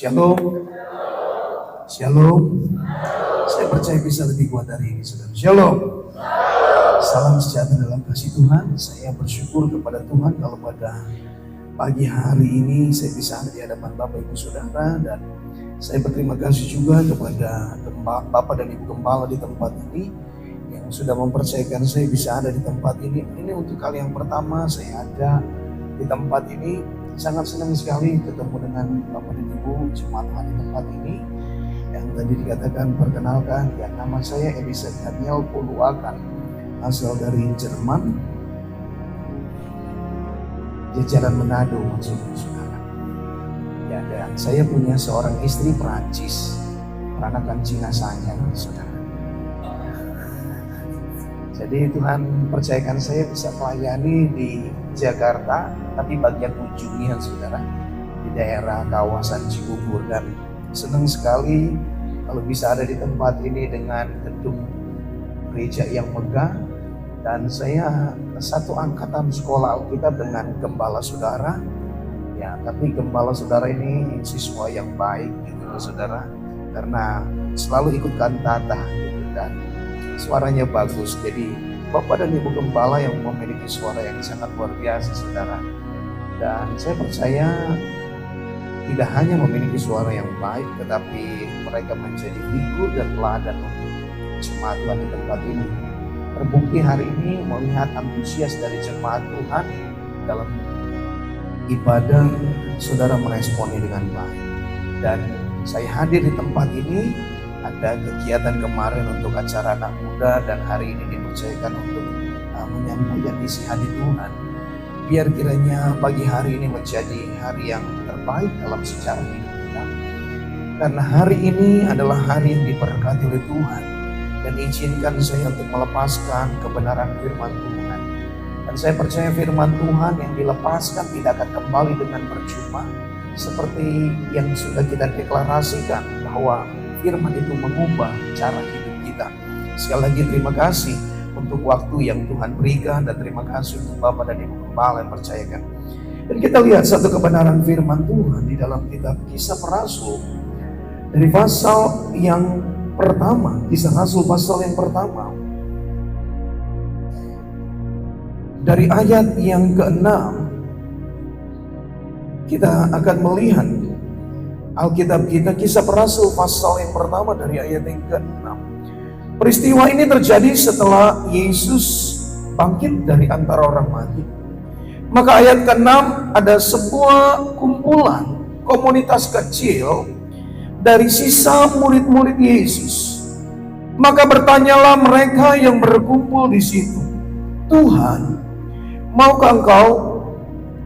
Shalom. Shalom. Saya percaya bisa lebih kuat dari ini, saudara. Shalom. Salam sejahtera dalam kasih Tuhan. Saya bersyukur kepada Tuhan kalau pada pagi hari ini saya bisa ada di hadapan Bapak Ibu Saudara, dan saya berterima kasih juga kepada Bapak dan Ibu Gembala di tempat ini yang sudah mempercayakan saya bisa ada di tempat ini. Ini untuk kali yang pertama saya ada di tempat ini. Sangat senang sekali ketemu dengan Bapak dan Ibu jemaat Tuhan di tempat ini. Yang tadi dikatakan perkenalkan, ya nama saya Elisa Daniel Puluakan, asal dari Jerman, jajaran Manado maksudnya saudara. Ya, dan saya punya seorang istri Perancis, peranakan Cina Sanya saudara. Jadi Tuhan percayakan saya bisa melayani di Jakarta, tapi bagian ujungnya saudara, di daerah kawasan Cibubur, dan senang sekali kalau bisa ada di tempat ini dengan gedung gereja yang megah. Dan saya satu angkatan sekolah Alkitab dengan gembala saudara. Ya, tapi gembala saudara ini siswa yang baik gitu saudara, karena selalu ikut kantata gitu, dan suaranya bagus. Jadi Bapak dan Ibu Gembala yang memiliki suara yang sangat luar biasa saudara. Dan saya percaya tidak hanya memiliki suara yang baik, tetapi mereka menjadi figur dan teladan untuk jemaat Tuhan di tempat ini. Terbukti hari ini melihat antusias dari jemaat Tuhan dalam ibadah, saudara meresponnya dengan baik. Dan saya hadir di tempat ini, ada kegiatan kemarin untuk acara anak muda, dan hari ini dipercayakan untuk menyampaikan isi hati Tuhan. Biar kiranya pagi hari ini menjadi hari yang terbaik dalam sejarah hidup kita. Karena hari ini adalah hari yang diberkati oleh Tuhan. Dan izinkan saya untuk melepaskan kebenaran firman Tuhan. Dan saya percaya firman Tuhan yang dilepaskan tidak akan kembali dengan percuma. Seperti yang sudah kita deklarasikan bahwa firman itu mengubah cara hidup kita. Sekali lagi terima kasih untuk waktu yang Tuhan berikan, dan terima kasih untuk Bapak dan Ibu Gembala yang percayakan. Dan kita lihat satu kebenaran firman Tuhan di dalam kitab Kisah Para Rasul dari pasal yang pertama, Kisah Rasul pasal yang pertama, dari ayat yang ke-6 kita akan melihat Alkitab kita, Kisah Para Rasul pasal yang pertama dari ayat yang ke-6. Peristiwa ini terjadi setelah Yesus bangkit dari antara orang mati. Maka ayat ke-6 ada sebuah kumpulan komunitas kecil dari sisa murid-murid Yesus. Maka bertanyalah mereka yang berkumpul di situ, "Tuhan, maukah Engkau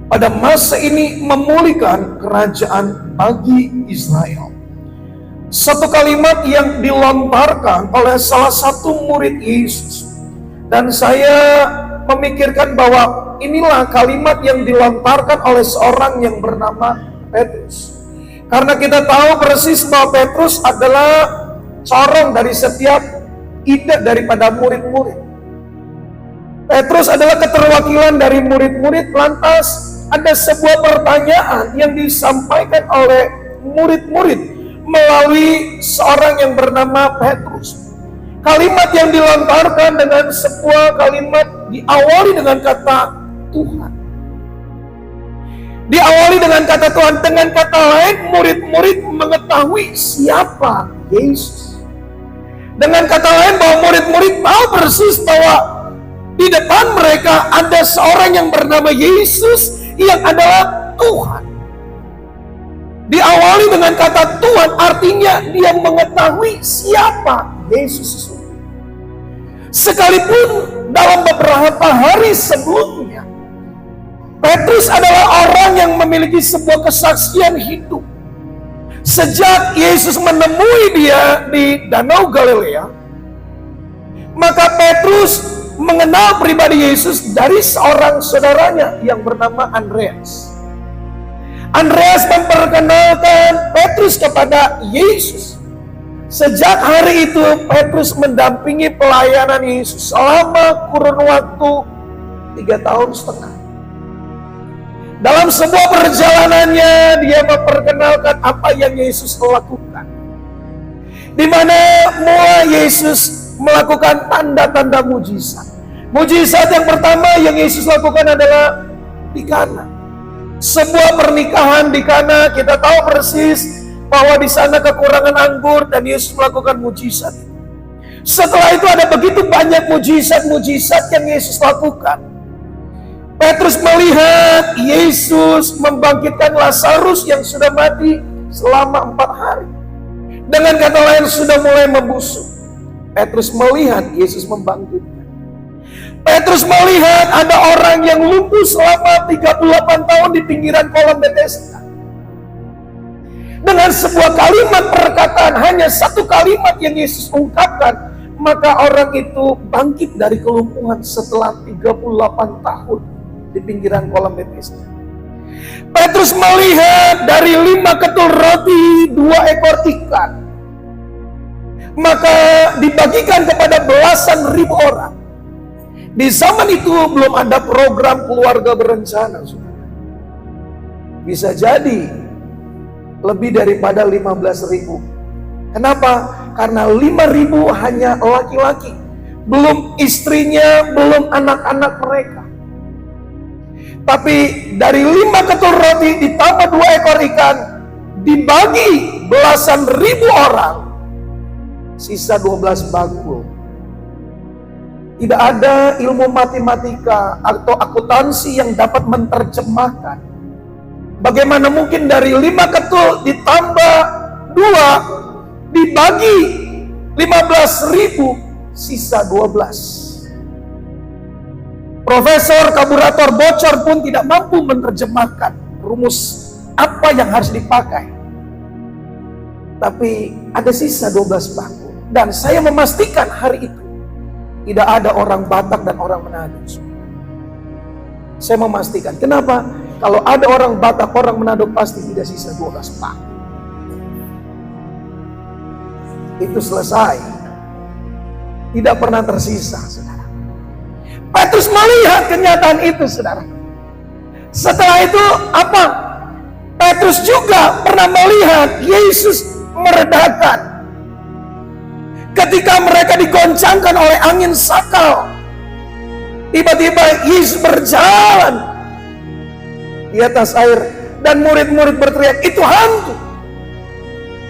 pada masa ini memulihkan kerajaan bagi Israel?" Satu kalimat yang dilontarkan oleh salah satu murid Yesus. Dan saya memikirkan bahwa inilah kalimat yang dilontarkan oleh seorang yang bernama Petrus. Karena kita tahu persis bahwa Petrus adalah corong dari setiap ide daripada murid-murid. Petrus adalah keterwakilan dari murid-murid. Lantas ada sebuah pertanyaan yang disampaikan oleh murid-murid melalui seorang yang bernama Petrus. Kalimat yang dilontarkan dengan sebuah kalimat diawali dengan kata Tuhan. Diawali dengan kata Tuhan. Dengan kata lain, murid-murid mengetahui siapa Yesus. Dengan kata lain, bahwa murid-murid tahu persis bahwa di depan mereka ada seorang yang bernama Yesus yang adalah Tuhan. Diawali dengan kata Tuhan, artinya dia mengetahui siapa Yesus sesungguhnya. Sekalipun dalam beberapa hari sebelumnya, Petrus adalah orang yang memiliki sebuah kesaksian hidup. Sejak Yesus menemui dia di Danau Galilea, maka Petrus mengenal pribadi Yesus dari seorang saudaranya yang bernama Andreas. Andreas memperkenalkan Petrus kepada Yesus. Sejak hari itu Petrus mendampingi pelayanan Yesus selama kurun waktu 3,5 tahun. Dalam sebuah perjalanannya, dia memperkenalkan apa yang Yesus lakukan. Di mana mulai Yesus melakukan tanda-tanda mujizat. Mujizat yang pertama yang Yesus lakukan adalah di Kana. Sebuah pernikahan di Kana, kita tahu persis bahwa di sana kekurangan anggur dan Yesus melakukan mujizat. Setelah itu ada begitu banyak mujizat-mujizat yang Yesus lakukan. Petrus melihat Yesus membangkitkan Lazarus yang sudah mati selama 4 hari. Dengan kata lain sudah mulai membusuk. Petrus melihat Yesus membangkitkan. Petrus melihat ada orang yang lumpuh selama 38 tahun di pinggiran kolam Bethesda. Dengan sebuah kalimat perkataan, hanya satu kalimat yang Yesus ungkapkan, maka orang itu bangkit dari kelumpuhan setelah 38 tahun di pinggiran kolam Bethesda. Petrus melihat dari 5 ketul roti, 2 ekor ikan, maka dibagikan kepada belasan ribu orang. Di zaman itu belum ada program keluarga berencana, saudara. Bisa jadi lebih daripada 15.000. Kenapa? Karena 5.000 hanya laki-laki, belum istrinya, belum anak-anak mereka. Tapi dari 5 ketul roti ditambah 2 ekor ikan, dibagi belasan ribu orang, sisa 12 bakul. Tidak ada ilmu matematika atau akuntansi yang dapat menerjemahkan bagaimana mungkin dari 5 ketul ditambah 2 dibagi 15.000, sisa 12. Profesor kaburator bocor pun tidak mampu menerjemahkan rumus apa yang harus dipakai. Tapi ada sisa 12 bakul. Dan saya memastikan hari itu tidak ada orang Batak dan orang Manado. Saya memastikan. Kenapa? Kalau ada orang Batak, orang Manado pasti tidak sisa 12 bakul. Itu selesai. Tidak pernah tersisa, saudara. Petrus melihat kenyataan itu, saudara. Setelah itu apa? Petrus juga pernah melihat Yesus meredakan ketika mereka digoncangkan oleh angin sakal. Tiba-tiba Yesus berjalan di atas air dan murid-murid berteriak, itu hantu.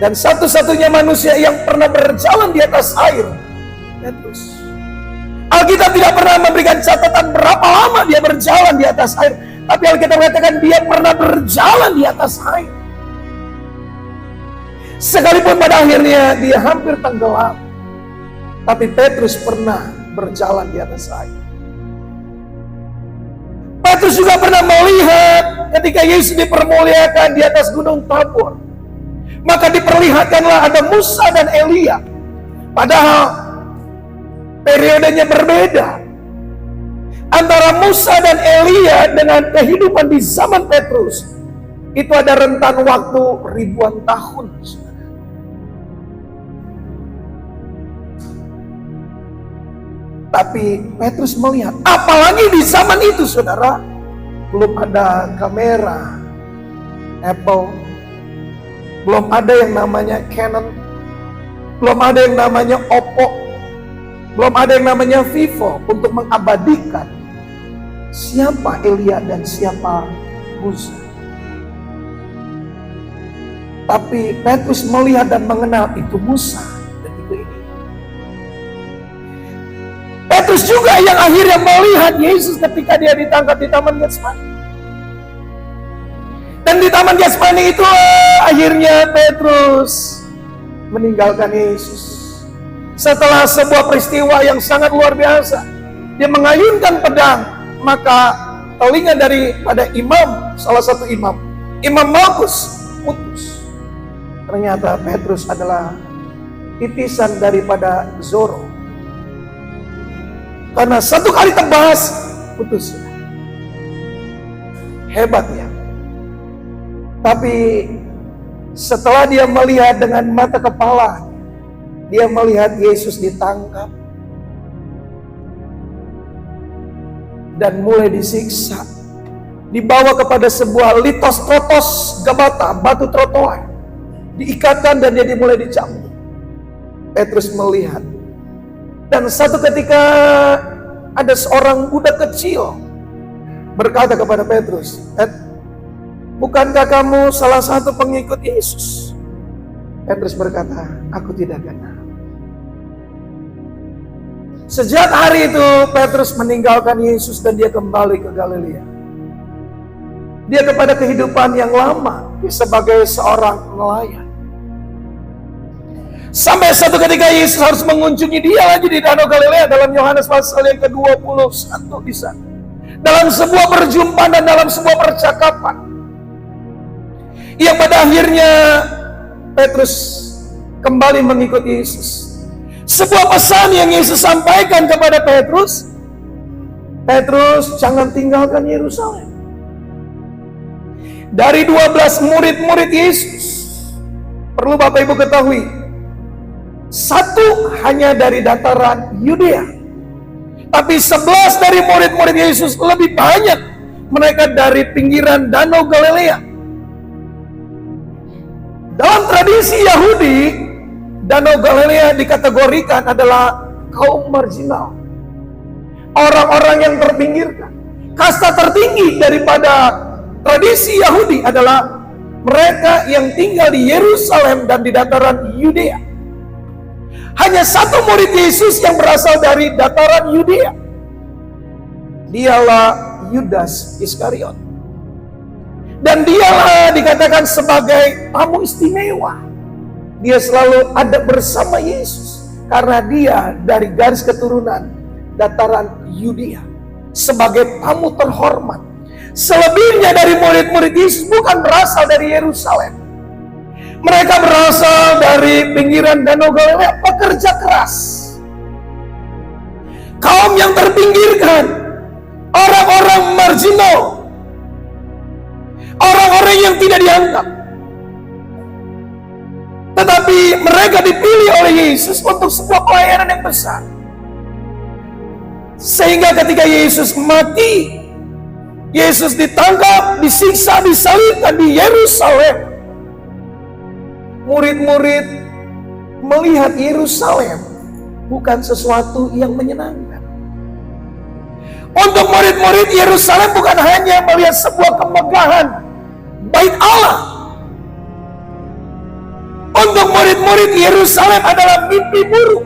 Dan satu-satunya manusia yang pernah berjalan di atas air, Petrus. Alkitab tidak pernah memberikan catatan berapa lama dia berjalan di atas air, tapi Alkitab mengatakan dia pernah berjalan di atas air. Sekalipun pada akhirnya dia hampir tenggelam, tapi Petrus pernah berjalan di atas air. Petrus juga pernah melihat ketika Yesus dipermuliakan di atas gunung Tabor. Maka diperlihatkanlah ada Musa dan Elia. Padahal periodenya berbeda. Antara Musa dan Elia dengan kehidupan di zaman Petrus, itu ada rentan waktu ribuan tahun. Tapi Petrus melihat, apalagi di zaman itu, saudara, belum ada kamera Apple, belum ada yang namanya Canon, belum ada yang namanya Oppo, belum ada yang namanya Vivo untuk mengabadikan siapa Elia dan siapa Musa. Tapi Petrus melihat dan mengenal itu Musa dan itu Elia. Petrus juga yang akhirnya melihat Yesus ketika dia ditangkap di Taman Getsemani. Dan di Taman Getsemani itu akhirnya Petrus meninggalkan Yesus. Setelah sebuah peristiwa yang sangat luar biasa, dia mengayunkan pedang, maka telinga daripada salah satu imam Malkus putus. Ternyata Petrus adalah titisan daripada Zoro. Karena satu kali tebas, putus. Hebat ya. Tapi setelah dia melihat dengan mata kepala, dia melihat Yesus ditangkap dan mulai disiksa. dibawa kepada sebuah litos trotos gabata, batu trotoar, diikatkan dan dia dimulai dicambuk. Petrus melihat, dan satu ketika ada seorang budak kecil berkata kepada Petrus, bukankah kamu salah satu pengikut Yesus? Petrus berkata, aku tidak kenal. Sejak hari itu Petrus meninggalkan Yesus dan dia kembali ke Galilea. Dia kepada kehidupan yang lama sebagai seorang nelayan. Sampai satu ketika Yesus harus mengunjungi dia lagi di Danau Galilea dalam Yohanes pasal yang ke-21 di sana. Dalam sebuah perjumpaan dan dalam sebuah percakapan, yang pada akhirnya Petrus kembali mengikuti Yesus. Sebuah pesan yang Yesus sampaikan kepada Petrus, Petrus jangan tinggalkan Yerusalem. Dari 12 murid-murid Yesus, perlu Bapak Ibu ketahui, satu hanya dari dataran Yudea, tapi 11 dari murid-murid Yesus lebih banyak mereka dari pinggiran Danau Galilea. Dalam tradisi Yahudi, Danau Galilea dikategorikan adalah kaum marginal, orang-orang yang terpinggirkan. Kasta tertinggi daripada tradisi Yahudi adalah mereka yang tinggal di Yerusalem dan di dataran Yudea. Hanya satu murid Yesus yang berasal dari dataran Yudea. Dialah Yudas Iskariot. Dan dialah dikatakan sebagai tamu istimewa. Dia selalu ada bersama Yesus karena dia dari garis keturunan dataran Yudea, sebagai tamu terhormat. Selebihnya dari murid-murid Yesus bukan berasal dari Yerusalem. Mereka berasal dari pinggiran Danau Galilea, pekerja keras, kaum yang terpinggirkan, orang-orang marginal, orang-orang yang tidak dianggap. Tetapi mereka dipilih oleh Yesus untuk sebuah pelayanan yang besar. Sehingga ketika Yesus mati, Yesus ditangkap, disiksa, disalibkan di Yerusalem. Murid-murid melihat Yerusalem bukan sesuatu yang menyenangkan. Untuk murid-murid, Yerusalem bukan hanya melihat sebuah kemegahan Bait Allah. Untuk murid-murid, Yerusalem adalah mimpi buruk.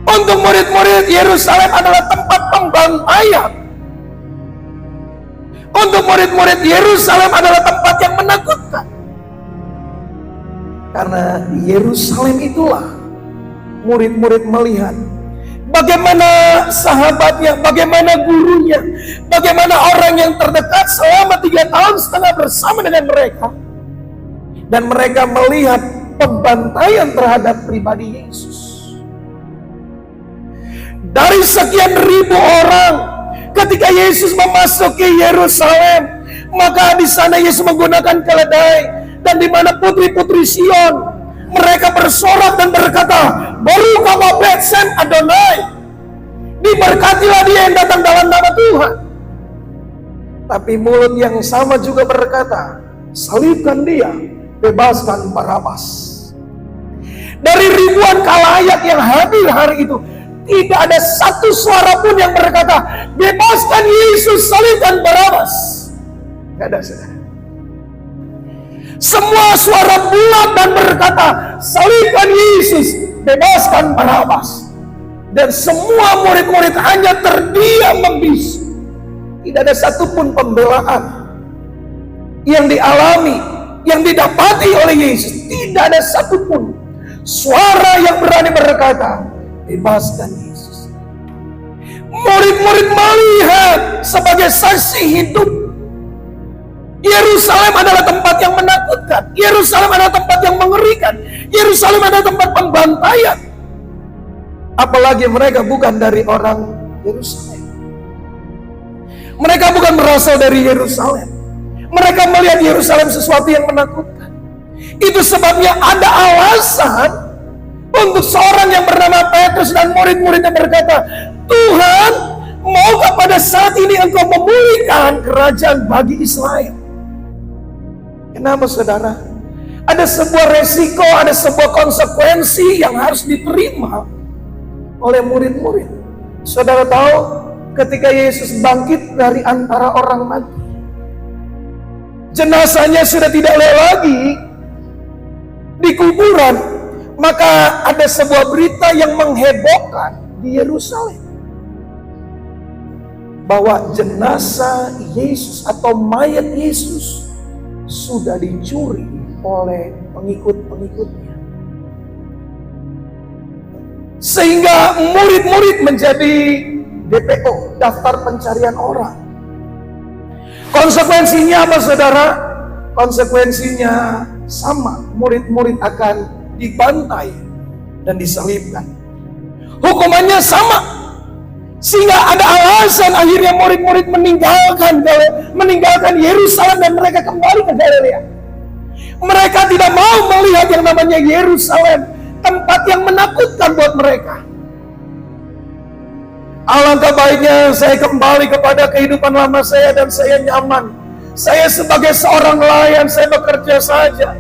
Untuk murid-murid, Yerusalem adalah tempat pembantaian. Untuk murid-murid, Yerusalem adalah tempat yang menakutkan. Karena di Yerusalem itulah murid-murid melihat bagaimana sahabatnya, bagaimana gurunya, bagaimana orang yang terdekat selama 3,5 tahun bersama dengan mereka. Dan mereka melihat pembantaian terhadap pribadi Yesus. Dari sekian ribu orang, ketika Yesus memasuki Yerusalem, maka di sana Yesus menggunakan keledai, dan di mana putri-putri Sion mereka bersorak dan berkata, Baruch haba B'Shem Adonai, diberkatilah dia yang datang dalam nama Tuhan. Tapi mulut yang sama juga berkata, salibkan dia, bebaskan Barabas. Dari ribuan khalayak yang hadir hari itu, tidak ada satu suara pun yang berkata, bebaskan Yesus, salibkan Barabas. Tidak ada, saudara. Semua suara bulat dan berkata, salibkan Yesus, bebaskan Barabas. Dan semua murid-murid hanya terdiam membisu. Tidak ada satupun pembelaan yang dialami, yang didapati oleh Yesus. Tidak ada satupun suara yang berani berkata, bebaskan Yesus. Murid-murid melihat sebagai saksi hidup, Yerusalem adalah tempat yang menakutkan. Yerusalem adalah tempat yang mengerikan. Yerusalem adalah tempat pembantaian. Apalagi mereka bukan dari orang Yerusalem. Mereka bukan berasal dari Yerusalem. Mereka melihat Yerusalem sesuatu yang menakutkan. Itu sebabnya ada alasan untuk seorang yang bernama Petrus dan murid-muridnya berkata, Tuhan, maukah pada saat ini engkau memulihkan kerajaan bagi Israel? Kenapa saudara? Ada sebuah resiko, ada sebuah konsekuensi yang harus diterima oleh murid-murid. Saudara tahu, ketika Yesus bangkit dari antara orang mati, jenazahnya sudah tidak lagi di kuburan, maka ada sebuah berita yang menghebohkan di Yerusalem bahwa jenazah Yesus atau mayat Yesus sudah dicuri oleh pengikut-pengikutnya. Sehingga murid-murid menjadi DPO, daftar pencarian orang. Konsekuensinya apa saudara? Konsekuensinya sama, murid-murid akan dibantai dan disalibkan. Hukumannya sama, sehingga ada alasan akhirnya murid-murid meninggalkan Yerusalem dan mereka kembali ke Galilea. Mereka tidak mau melihat yang namanya Yerusalem, tempat yang menakutkan buat mereka. Alangkah baiknya saya kembali kepada kehidupan lama saya dan saya nyaman. Saya sebagai seorang nelayan, saya bekerja saja.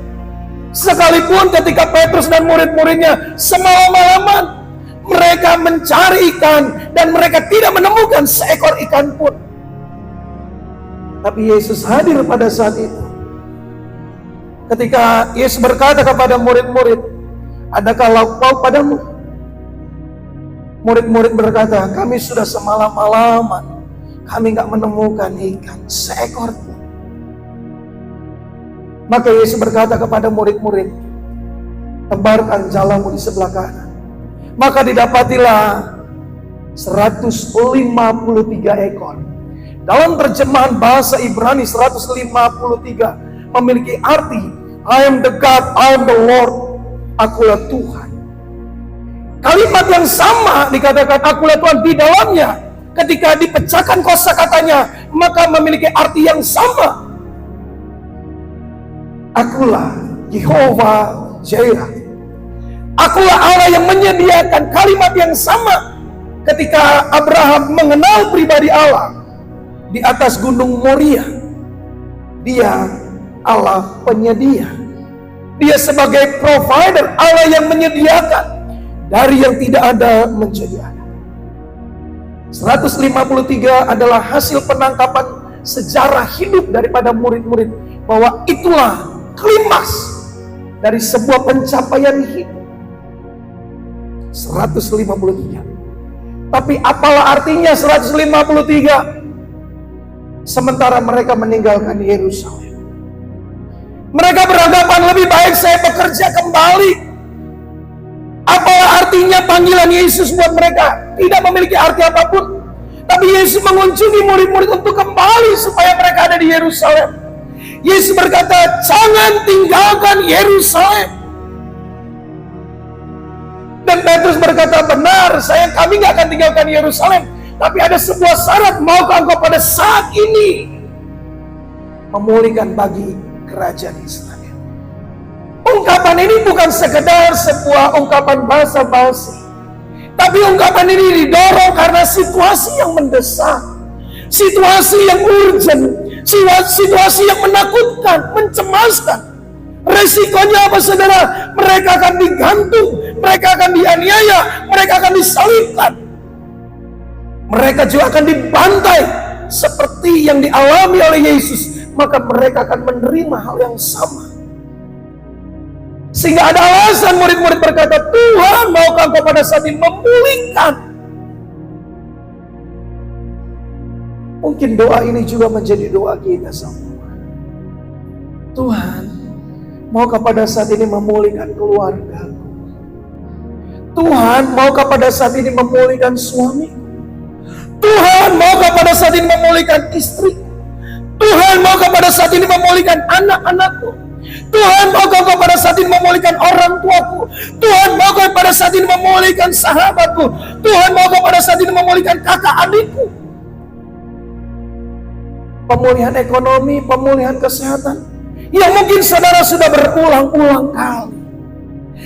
Sekalipun ketika Petrus dan murid-muridnya semalam-malaman mereka mencari ikan dan mereka tidak menemukan seekor ikan pun. Tapi Yesus hadir pada saat itu. Ketika Yesus berkata kepada murid-murid, adakah lauk pauk padamu? Murid-murid berkata, kami sudah semalam-malaman, kami nggak menemukan ikan seekor pun. Maka Yesus berkata kepada murid-murid, tebarkan jalamu di sebelah kanan. Maka didapatilah 153 ekor. Dalam terjemahan bahasa Ibrani 153 memiliki arti I am the God, I am the Lord, akulah Tuhan. Kalimat yang sama dikatakan akulah Tuhan di dalamnya, ketika dipecahkan kosakatanya maka memiliki arti yang sama. Akulah Yehova Jireh. Akulah Allah yang menyediakan. Kalimat yang sama ketika Abraham mengenal pribadi Allah di atas gunung Moria. Dia Allah penyedia. Dia sebagai provider, Allah yang menyediakan. Dari yang tidak ada menjadi ada. 153 adalah hasil penangkapan sejarah hidup daripada murid-murid, bahwa itulah klimaks dari sebuah pencapaian hidup. 153. Tapi apalah artinya 153 sementara mereka meninggalkan Yerusalem? Mereka beranggapan lebih baik saya bekerja kembali. Apalah artinya panggilan Yesus buat mereka? Tidak memiliki arti apapun. Tapi Yesus mengunjungi murid-murid untuk kembali supaya mereka ada di Yerusalem. Yesus berkata, jangan tinggalkan Yerusalem. Dan Petrus berkata, benar, kami nggak akan tinggalkan Yerusalem. Tapi ada sebuah syarat, maukah engkau pada saat ini memulihkan bagi kerajaan Israel? Ungkapan ini bukan sekedar sebuah ungkapan basa-basi, tapi ungkapan ini didorong karena situasi yang mendesak, situasi yang urgent, situasi yang menakutkan, mencemaskan. Resikonya apa saudara? Mereka akan digantung, mereka akan dianiaya, mereka akan disalibkan, mereka juga akan dibantai seperti yang dialami oleh Yesus. Maka mereka akan menerima hal yang sama. Sehingga ada alasan murid-murid berkata, Tuhan maukah engkau pada saat ini memulihkan? Mungkin doa ini juga menjadi doa kita semua. Tuhan, maukah pada saat ini memulihkan keluargaku? Tuhan, maukah pada saat ini memulihkan suamiku? Tuhan, maukah pada saat ini memulihkan istriku? Tuhan, maukah pada saat ini memulihkan anak-anakku? Tuhan, maukah engkau pada saat ini memulihkan orang tuaku? Tuhan, maukah pada saat ini memulihkan sahabatku? Tuhan, maukah pada saat ini memulihkan kakak adikku? Pemulihan ekonomi, pemulihan kesehatan, yang mungkin saudara sudah berulang-ulang kali.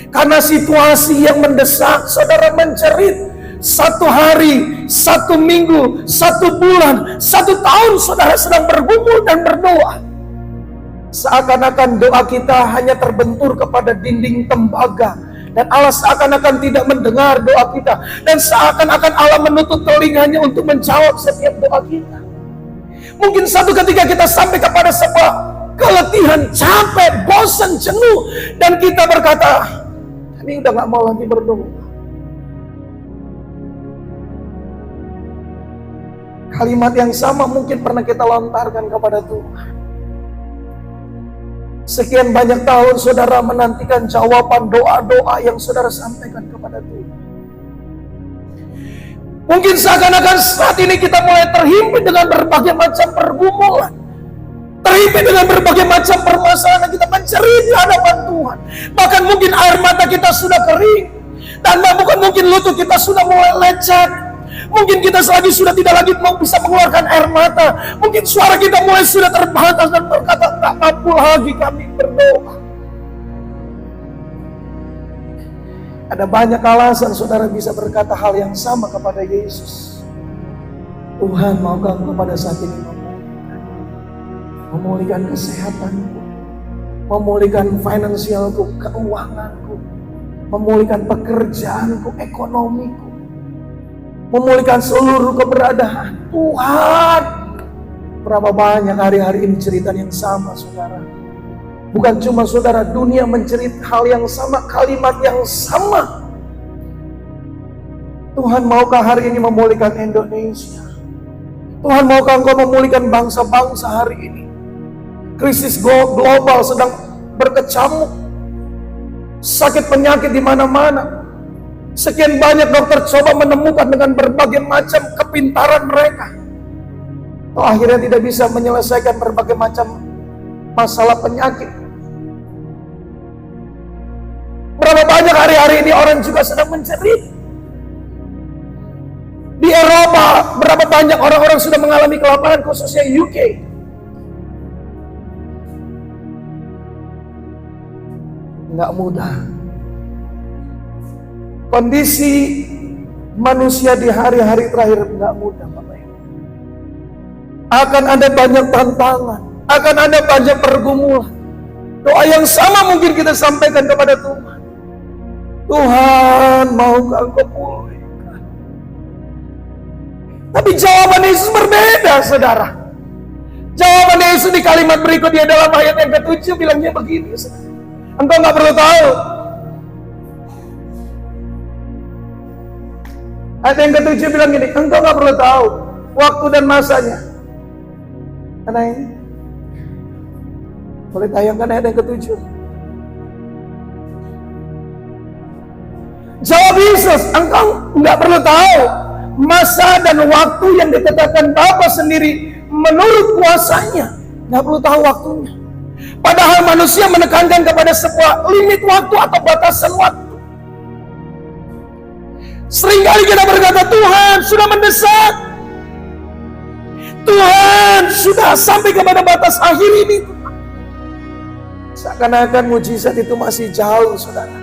Karena situasi yang mendesak, saudara menjerit. 1 hari, 1 minggu, 1 bulan, 1 tahun saudara sedang bergumul dan berdoa. Seakan-akan doa kita hanya terbentur kepada dinding tembaga, dan Allah seakan-akan tidak mendengar doa kita, dan seakan-akan Allah menutup telinganya untuk menjawab setiap doa kita. Mungkin satu ketika kita sampai kepada sebuah keletihan, capek, bosan, jenuh, dan kita berkata, ini udah gak mau lagi berdoa. Kalimat yang sama mungkin pernah kita lontarkan kepada Tuhan. Sekian banyak tahun saudara menantikan jawaban doa-doa yang saudara sampaikan kepada Tuhan. Mungkin seakan-akan saat ini kita mulai terhimpit dengan berbagai macam pergumulan, terhimpit dengan berbagai macam permasalahan yang kita mencari di hadapan Tuhan. Bahkan mungkin air mata kita sudah kering, dan bukan mungkin lutut kita sudah mulai lecet. Mungkin kita selagi sudah tidak lagi mau bisa mengeluarkan air mata. Mungkin suara kita mulai sudah terbatas dan berkata, tak mampu lagi kami berdoa. Ada banyak alasan saudara bisa berkata hal yang sama kepada Yesus. Tuhan, maukah Engkau pada saat ini memulihkan kesehatanku, memulihkan finansialku, keuanganku, memulihkan pekerjaanku, ekonomiku, memulihkan seluruh keberadaan. Tuhan, berapa banyak hari-hari ini cerita yang sama saudara. Bukan cuma saudara, dunia mencerit hal yang sama, kalimat yang sama. Tuhan, maukah hari ini memulihkan Indonesia? Tuhan, maukah Engkau memulihkan bangsa-bangsa hari ini? Krisis global sedang berkecamuk, sakit penyakit di mana-mana. Sekian banyak dokter coba menemukan dengan berbagai macam kepintaran mereka, akhirnya tidak bisa menyelesaikan berbagai macam masalah penyakit. Berapa banyak hari-hari ini orang juga sedang mencerit. Di Eropa, berapa banyak orang-orang sudah mengalami kelaparan, khususnya UK. Nggak mudah. Kondisi manusia di hari-hari terakhir nggak mudah, Bapak Ibu. Akan ada banyak tantangan, akan ada banyak pergumulan. Doa yang sama mungkin kita sampaikan kepada Tuhan. Tuhan, maukah Engkau pulihkan? Tapi jawaban Yesus berbeda, saudara. Jawaban Yesus di kalimat berikutnya dalam ayat yang ke-7 bilangnya begini, saudara. Engkau nggak perlu tahu. Ayat yang ke-7 bilang gini, engkau nggak perlu tahu waktu dan masanya. Karena ini boleh tayangkan ayat yang ke-7. Jawab Yesus, engkau nggak perlu tahu masa dan waktu yang ditetapkan Bapa sendiri menurut kuasanya. Nggak perlu tahu waktunya. Padahal manusia menekankan kepada sebuah limit waktu atau batasan waktu. Seringkali kita berkata, Tuhan sudah mendesak, Tuhan sudah sampai kepada batas akhir ini. Seakan-akan mujizat itu masih jauh, saudara.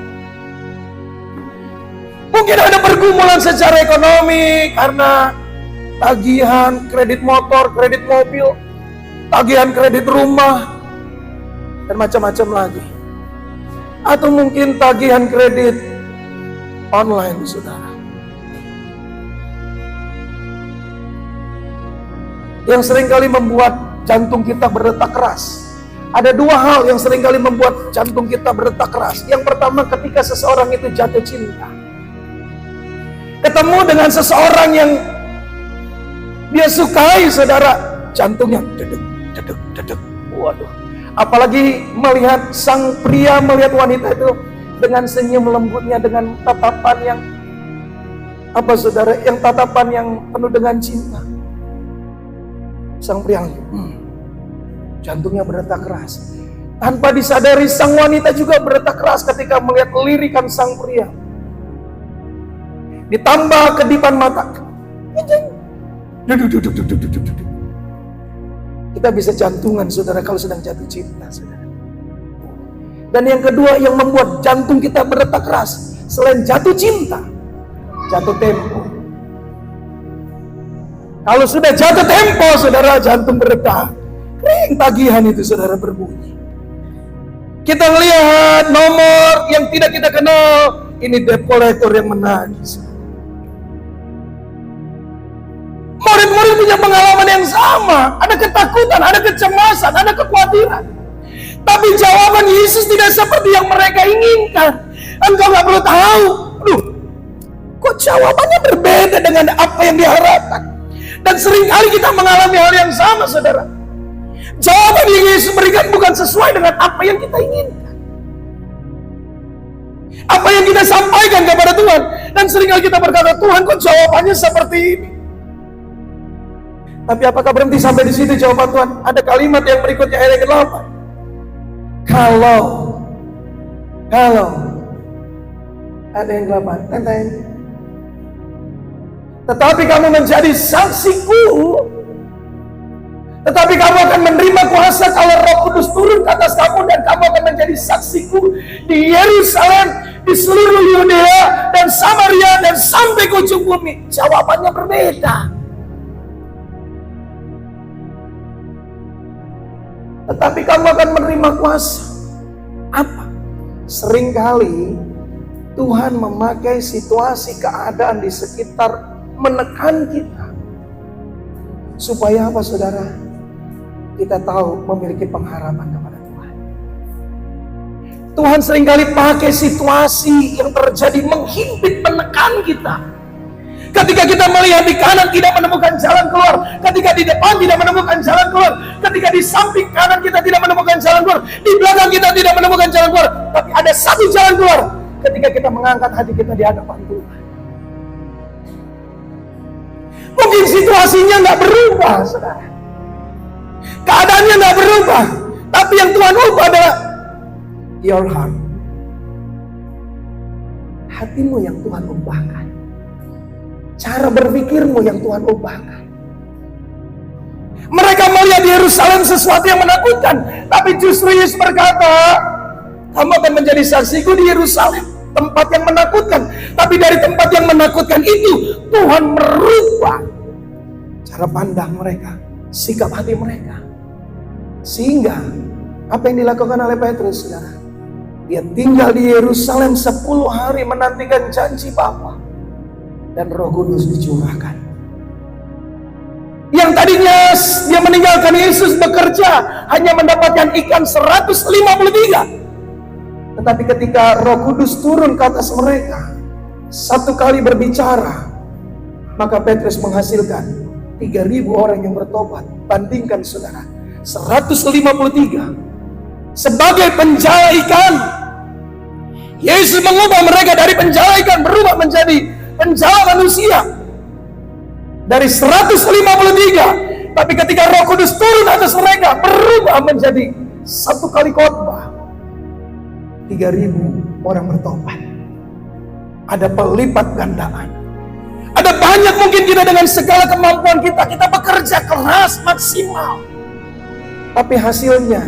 Mungkin ada pergumulan secara ekonomi karena tagihan kredit motor, kredit mobil, tagihan kredit rumah, dan macam-macam lagi. Atau mungkin tagihan kredit online, saudara. Yang seringkali membuat jantung kita berdetak keras. Ada 2 hal yang seringkali membuat jantung kita berdetak keras. Yang pertama, ketika seseorang itu jatuh cinta, ketemu dengan seseorang yang dia sukai, saudara, jantungnya dedek, dedek, dedek. Waduh. Apalagi melihat sang pria, melihat wanita itu dengan senyum lembutnya, dengan tatapan yang saudara, yang tatapan yang penuh dengan cinta. Sang pria jantungnya berdetak keras. Tanpa disadari sang wanita juga berdetak keras ketika melihat lirikan sang pria. Ditambah kedipan mata, kita bisa jantungan, saudara, kalau sedang jatuh cinta, saudara. Dan yang kedua yang membuat jantung kita berdetak keras, selain jatuh cinta, jatuh tempo. Kalau sudah jatuh tempo, saudara, jantung berdetak. Kering tagihan itu, saudara, berbunyi. Kita melihat nomor yang tidak kita kenal, ini debt collector yang menangis. Murid-murid punya pengalaman yang sama. Ada ketakutan, ada kecemasan, ada kekhawatiran. Tapi jawaban Yesus tidak seperti yang mereka inginkan. Engkau gak perlu tahu. Aduh, kok jawabannya berbeda dengan apa yang diharapkan. Dan seringkali kita mengalami hal yang sama, saudara. Jawaban yang Yesus berikan bukan sesuai dengan apa yang kita inginkan, apa yang kita sampaikan kepada Tuhan. Dan seringkali kita berkata, Tuhan kok jawabannya seperti ini. Tapi apakah berhenti sampai di situ jawaban Tuhan? Ada kalimat yang berikutnya, ayat ke-8. Kalau ada yang 8, tentang. Tetapi kamu menjadi saksiku, tetapi kamu akan menerima kuasa kalau Roh Kudus turun ke atas kamu, dan kamu akan menjadi saksiku di Yerusalem, di seluruh Yudea dan Samaria, dan sampai ke ujung bumi. Jawabannya berbeda. Tetapi kamu akan menerima kuasa. Apa? Seringkali Tuhan memakai situasi keadaan di sekitar menekan kita. Supaya apa, saudara? Kita tahu memiliki pengharapan kepada Tuhan. Tuhan seringkali pakai situasi yang terjadi menghimpit, menekan kita. Ketika kita melihat di kanan tidak menemukan jalan keluar, ketika di depan tidak menemukan jalan keluar, ketika di samping kanan kita tidak menemukan jalan keluar, di belakang kita tidak menemukan jalan keluar, tapi ada satu jalan keluar ketika kita mengangkat hati kita di hadapan Tuhan. Mungkin situasinya nggak berubah, saudara. Keadaannya nggak berubah, tapi yang Tuhan ubah adalah your heart. Hatimu yang Tuhan ubahkan. Cara berpikirmu yang Tuhan ubahkan. Mereka melihat di Yerusalem sesuatu yang menakutkan, tapi justru Yesus berkata, kamu akan menjadi saksiku di Yerusalem, tempat yang menakutkan. Tapi dari tempat yang menakutkan itu, Tuhan merubah cara pandang mereka, sikap hati mereka. Sehingga apa yang dilakukan oleh Petrus, saudara? Dia tinggal di Yerusalem 10 hari menantikan janji Bapa. Dan Roh Kudus dicurahkan. Yang tadinya dia meninggalkan Yesus bekerja, hanya mendapatkan ikan 153. Tetapi ketika Roh Kudus turun ke atas mereka, satu kali berbicara, maka Petrus menghasilkan 3.000 orang yang bertobat. Bandingkan, saudara, 153 sebagai penjala ikan. Yesus mengubah mereka dari penjala ikan berubah menjadi penjala manusia. Dari 153, tapi ketika Roh Kudus turun atas mereka, berubah menjadi satu kali khotbah, 3.000 orang bertobat. Ada pelipat gandaan. Ada banyak mungkin kita dengan segala kemampuan kita bekerja keras maksimal, tapi hasilnya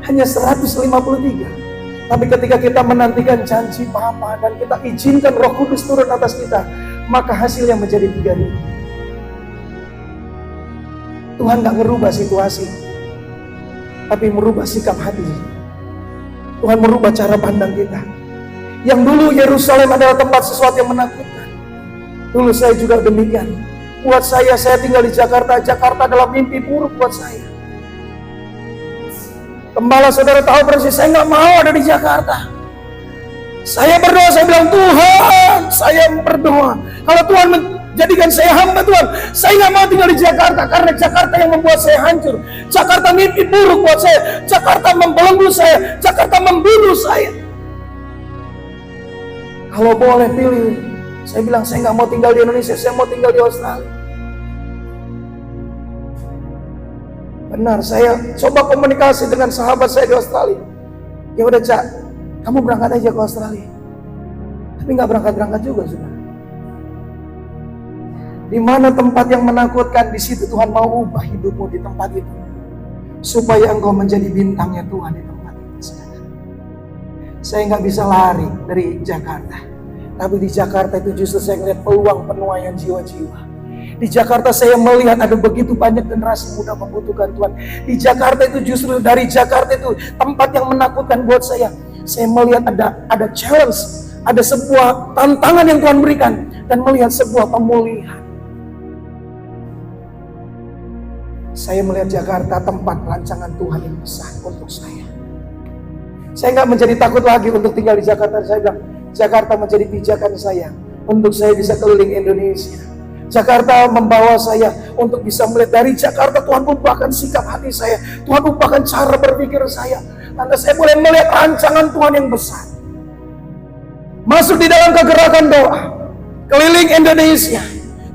hanya 153. Tapi ketika kita menantikan janji Bapa dan kita izinkan Roh Kudus turun atas kita, maka hasilnya menjadi 3.000. Tuhan gak merubah situasi, tapi merubah sikap hati. Tuhan merubah cara pandang kita. Yang dulu Yerusalem adalah tempat sesuatu yang menakutkan. Dulu saya juga demikian. Buat saya tinggal di Jakarta. Jakarta adalah mimpi buruk buat saya. Gembala saudara tahu persis, saya nggak mau ada di Jakarta. Saya berdoa, saya bilang, Tuhan, saya berdoa, kalau Tuhan menjadikan saya hamba Tuhan, saya nggak mau tinggal di Jakarta, karena Jakarta yang membuat saya hancur. Jakarta mimpi buruk buat saya. Jakarta membelenggu saya. Jakarta membunuh saya. Kalau boleh pilih, saya bilang, saya nggak mau tinggal di Indonesia, saya mau tinggal di Australia. Benar, saya coba komunikasi dengan sahabat saya di Australia. Ya udah, Cak, kamu berangkat aja ke Australia. Tapi nggak berangkat juga, saudara. Di mana tempat yang menakutkan, di situ Tuhan mau ubah hidupmu di tempat itu, supaya engkau menjadi bintangnya Tuhan di tempat itu, saudara. Saya nggak bisa lari dari Jakarta, tapi di Jakarta itu justru saya melihat peluang penuaian jiwa-jiwa. Di Jakarta saya melihat ada begitu banyak generasi muda membutuhkan Tuhan. Di Jakarta itu justru dari Jakarta itu tempat yang menakutkan buat saya. Saya melihat ada challenge, ada sebuah tantangan yang Tuhan berikan dan melihat sebuah pemulihan. Saya melihat Jakarta tempat rancangan Tuhan yang besar untuk saya. Saya nggak menjadi takut lagi untuk tinggal di Jakarta. Saya bilang, Jakarta menjadi pijakan saya untuk saya bisa keliling Indonesia. Jakarta membawa saya untuk bisa melihat dari Jakarta. Tuhan ubahkan sikap hati saya, Tuhan ubahkan cara berpikir saya, karena saya boleh melihat rancangan Tuhan yang besar. Masuk di dalam kegerakan doa, keliling Indonesia.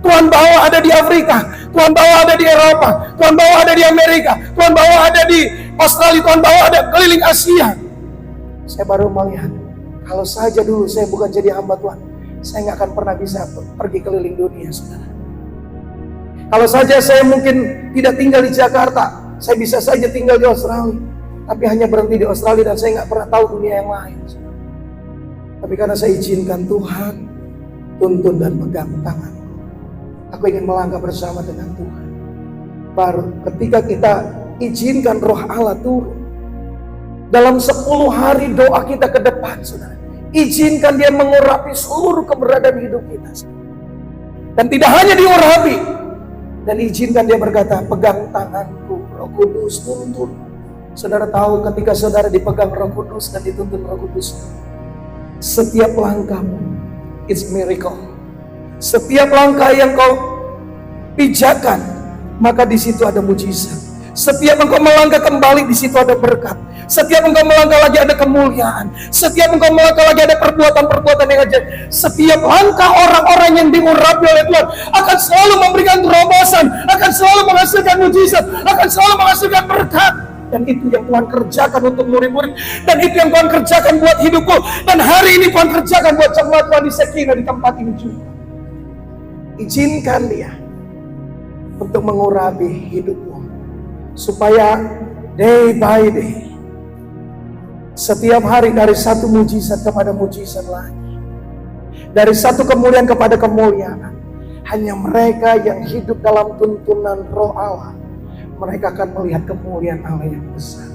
Tuhan bawa ada di Afrika, Tuhan bawa ada di Eropa, Tuhan bawa ada di Amerika, Tuhan bawa ada di Australia, Tuhan bawa ada keliling Asia. Saya baru melihat, kalau saja dulu saya bukan jadi hamba Tuhan, saya nggak akan pernah bisa pergi keliling dunia, saudara. Kalau saja saya mungkin tidak tinggal di Jakarta, saya bisa saja tinggal di Australia, tapi hanya berhenti di Australia dan saya nggak pernah tahu dunia yang lain. Tapi karena saya izinkan Tuhan tuntun dan pegang tangan, aku ingin melangkah bersama dengan Tuhan. Baru ketika kita izinkan Roh Allah turun dalam 10 hari doa kita ke depan, saudara, izinkan dia mengurapi seluruh keberadaan hidup kita. Dan tidak hanya diurapi, dan izinkan dia berkata, pegang tanganku, Roh Kudus tuntun. Saudara tahu ketika saudara dipegang Roh Kudus dan dituntun Roh Kudus, setiap langkahmu it's miracle. Setiap langkah yang kau pijakan, maka di situ ada mujizat. Setiap engkau melangkah kembali, di situ ada berkat. Setiap engkau melangkah lagi ada kemuliaan. Setiap engkau melangkah lagi ada perbuatan-perbuatan yang ajaib. Setiap langkah orang-orang yang diurapi oleh Tuhan akan selalu memberikan terobosan, akan selalu menghasilkan mujizat, akan selalu menghasilkan berkat. Dan itu yang Tuhan kerjakan untuk murid-murid, dan itu yang Tuhan kerjakan buat hidupku, dan hari ini Tuhan kerjakan buat jemaat Tuhan di Sekina di tempat ini juga. Izinkan dia untuk mengurapi hidupmu, supaya day by day, setiap hari dari satu mujizat kepada mujizat lagi, dari satu kemuliaan kepada kemuliaan. Hanya mereka yang hidup dalam tuntunan Roh Allah, mereka akan melihat kemuliaan Allah yang besar.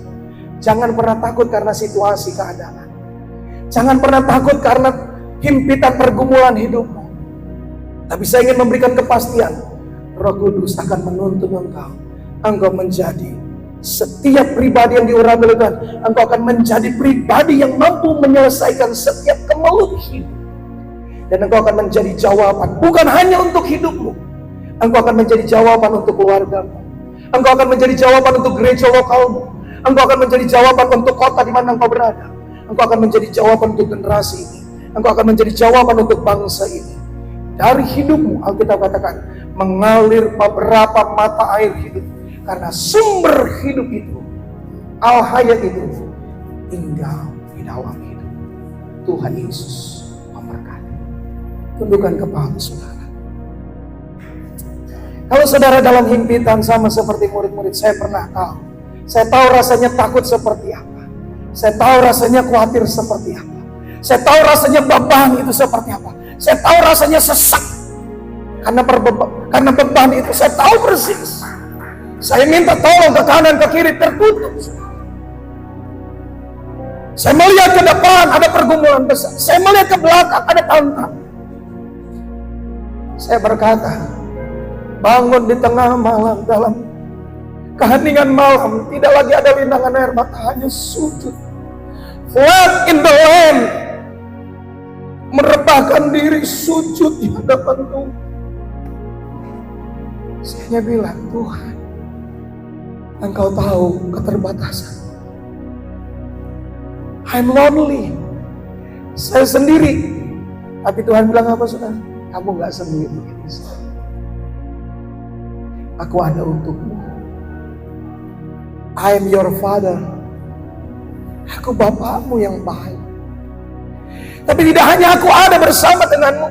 Jangan pernah takut karena situasi keadaan. Jangan pernah takut karena himpitan pergumulan hidupmu. Tapi saya ingin memberikan kepastian, Roh Kudus akan menuntun engkau. Engkau menjadi setiap pribadi yang diurapi oleh Tuhan. Engkau akan menjadi pribadi yang mampu menyelesaikan setiap kemelut hidup. Dan engkau akan menjadi jawaban, bukan hanya untuk hidupmu. Engkau akan menjadi jawaban untuk keluargamu. Engkau akan menjadi jawaban untuk gereja lokalmu. Engkau akan menjadi jawaban untuk kota di mana engkau berada. Engkau akan menjadi jawaban untuk generasi ini. Engkau akan menjadi jawaban untuk bangsa ini. Dari hidupmu, Alkitab katakan, mengalir beberapa mata air hidup. Karena sumber hidup itu, al-hayat itu, tinggal di dalam hidup. Tuhan Yesus memberkati. Tundukkan kepala saudara. Kalau saudara dalam himpitan sama seperti murid-murid, saya pernah tahu. Saya tahu rasanya takut seperti apa. Saya tahu rasanya khawatir seperti apa. Saya tahu rasanya beban itu seperti apa. Saya tahu rasanya sesak. Karena beban itu saya tahu persis. Saya minta tolong ke kanan ke kiri tertutup. Saya melihat ke depan ada pergumulan besar. Saya melihat ke belakang ada tantangan. Saya berkata, bangun di tengah malam dalam keheningan malam, tidak lagi ada lindangan air mata, hanya sujud. Flat in the land, merebahkan diri sujud di hadapan Tuhan. Saya bilang, Tuhan, Engkau tahu keterbatasan. I'm lonely. Saya sendiri. Tapi Tuhan bilang apa, saudara? Kamu gak sendiri. Aku ada untukmu. I am your father. Aku bapakmu yang baik. Tapi tidak hanya aku ada bersama denganmu.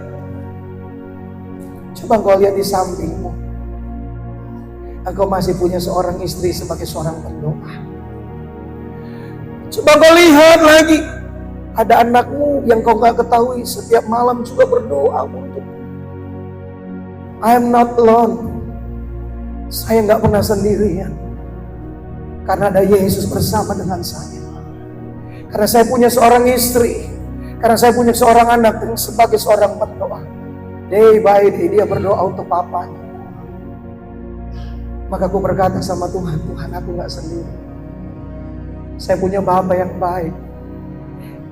Coba kau lihat di sampingmu. Engkau masih punya seorang istri sebagai seorang pendoa. Coba kau lihat lagi. Ada anakmu yang kau gak ketahui setiap malam juga berdoa untukmu. I am not alone. Saya nggak pernah sendirian. Karena ada Yesus bersama dengan saya. Karena saya punya seorang istri. Karena saya punya seorang anak yang sebagai seorang pendoa. Day by day dia berdoa untuk papanya. Maka aku berkata sama Tuhan, Tuhan aku gak sendiri. Saya punya Bapa yang baik.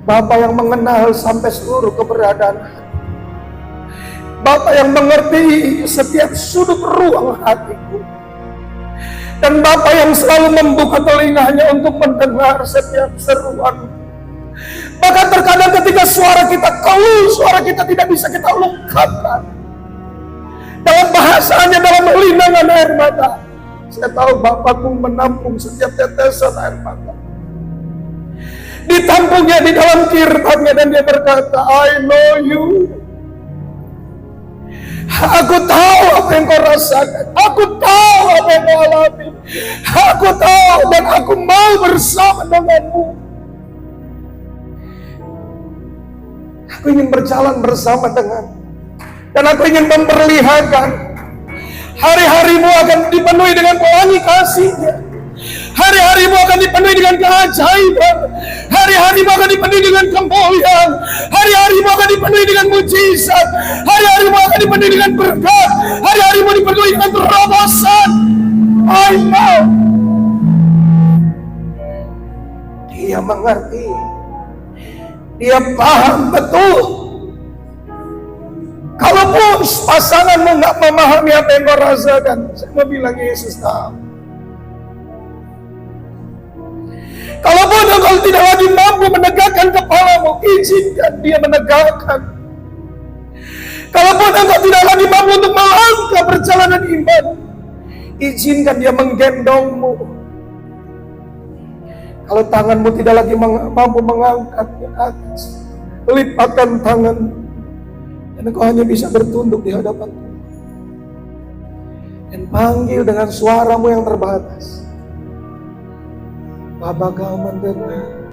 Bapa yang mengenal sampai seluruh keberadaan hati. Bapa yang mengerti setiap sudut ruang hatiku. Dan Bapa yang selalu membuka telinganya untuk mendengar setiap seruan. Bahkan terkadang ketika suara kita keluh, suara kita tidak bisa kita ungkapkan. Dalam bahasanya, dalam linangan air mata. Saya tahu Bapakku menampung setiap tetesan air mata. Ditampungnya di dalam kirtannya dan dia berkata, I know you. Aku tahu apa yang kau rasakan. Aku tahu apa yang kau alami. Aku tahu dan aku mau bersama denganmu. Aku ingin berjalan bersama denganmu. Dan aku ingin memperlihatkan hari-harimu akan dipenuhi dengan pelangi kasih-Nya. Hari-harimu akan dipenuhi dengan keajaiban. Hari-harimu akan dipenuhi dengan kemuliaan. Hari-harimu akan dipenuhi dengan mujizat. Hari-harimu akan dipenuhi dengan berkat. Hari-harimu dipenuhi dengan terobosan. I know. Dia mengerti. Dia paham betul. Kalaupun pasanganmu gak memahami apa yang kau rasakan, saya mau bilang Yesus tahu. Kalaupun engkau tidak lagi mampu menegakkan kepalamu, izinkan dia menegakkan. Kalaupun engkau tidak lagi mampu untuk melangkah perjalanan iman, izinkan dia menggendongmu. Kalau tanganmu tidak lagi mampu mengangkat ke atas, lipatkan tangan. Dan engkau hanya bisa bertunduk di hadapan Tuhan. Dan panggil dengan suaramu yang terbatas. Bapa kau mendengar.